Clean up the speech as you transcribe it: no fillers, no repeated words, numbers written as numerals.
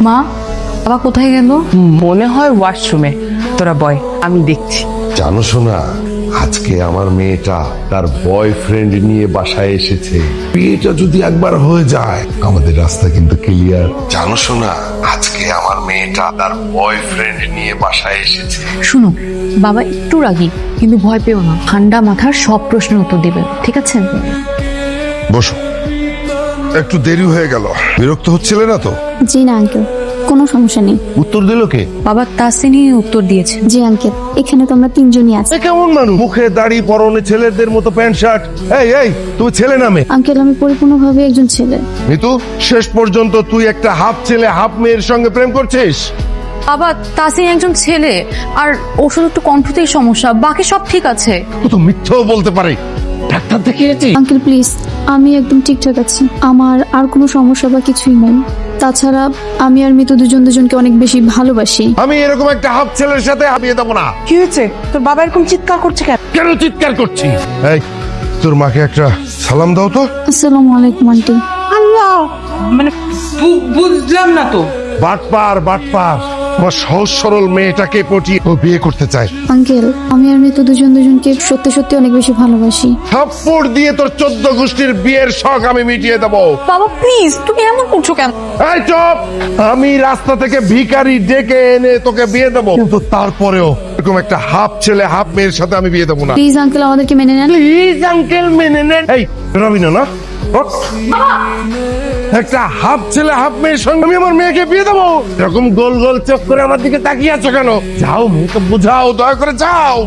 মা, বাবা কোথায় গেল? মনে হয় ওয়াশরুমে। তোরা বয়, আমি দেখছি। জানো শোনা, আজকে আমার মেয়েটা তার বয়ফ্রেন্ড নিয়ে বাসায় এসেছে। বিয়েটা যদি একবার হয়ে যায় আমাদের রাস্তা কিন্তু ক্লিয়ার। জানো শোনা, আজকে আমার মেয়েটা তার বয়ফ্রেন্ড নিয়ে বাসায় এসেছে। শুনো, বাবা একটু রাগী, কিন্তু ভয় পেও না, ঠান্ডা মাথার সব প্রশ্নের উত্তর দিবে, ঠিক আছে? বসো। একটু দেরি হয়ে গেল, বিরক্ত হচ্ছিলে না তো? জি না আঙ্কেল, কোনো সমস্যা নেই। উত্তর দিল কে? বাবা তাসিনই উত্তর দিয়েছে। জি আঙ্কেল, এখানে তো আমরা তিনজনই আছি। কেমন মানুষ, মুখে দাড়ি, পরনে ছেলেদের মতো প্যান্ট শার্ট। এই এই, তুমি ছেলে নামে? আঙ্কেল, আমি পরিপূর্ণভাবে একজন ছেলে। মিতু, শেষ পর্যন্ত তুই একটা হাফ ছেলে হাফ মেয়ের সঙ্গে প্রেম করছিস? বাবা, তাসিন একজন ছেলে, আর ওর শুধু একটু কণ্ঠতেই সমস্যা, বাকি সব ঠিক আছে। ও তো মিথ্যাও বলতে পারে। ডাক্তার দেখিয়েছি? আঙ্কেল প্লিজ, আমি একদম ঠিকঠাক আছি, আমার আর কোনো সমস্যা বা কিছুই নেই। তাছাড়া আমি আর মিতু দুজনকে অনেক বেশি ভালোবাসি। আমি এরকম একটা হাফ ছেলের সাথে হাবিয়ে দেবো না। কি হয়েছে? তোর বাবা এরকম চিৎকার করছে কেন? কেন চিৎকার করছি? এই, তোর মাকে একটা সালাম দাও তো। আসসালামু আলাইকুম আন্টি। আল্লাহ, মানে বুঝলাম না তো। বাটপার বাটপার, আমার সহজ সরল মেয়েটাকে পটিয়ে ও বিয়ে করতে চায়। আঙ্কেল, আমি আর মিতু দুজনকে সত্যি সত্যি অনেক বেশি ভালোবাসি। থাপ্পড় দিয়ে তোর 14 গোষ্ঠীর বিয়ের শখ আমি মিটিয়ে দেবো। বাবা প্লিজ, তুমি এমন করছো কেন? এই চুপ! আমি রাস্তা থেকে ভিখারি ডেকে এনে তোকে বিয়ে দেবো, কিন্তু তারপরেও এরকম একটা হাফ ছেলে হাফ মেয়ের সাথে আমি বিয়ে দেবো না। প্লিজ আঙ্কেল, আমাদেরকে মেনে নেন। প্লিজ আঙ্কেল মেনে নেন। এই রবি না, ওঠ। একটা হাফ ছেলে হাফ মেয়ের সঙ্গে আমি আমার মেয়েকে বিয়ে দেবো? এরকম গোল গোল চোখ করে আমার দিকে তাকিয়ে আছো কেন? যাও, মেয়েকে বুঝাও, দয়া করে যাও।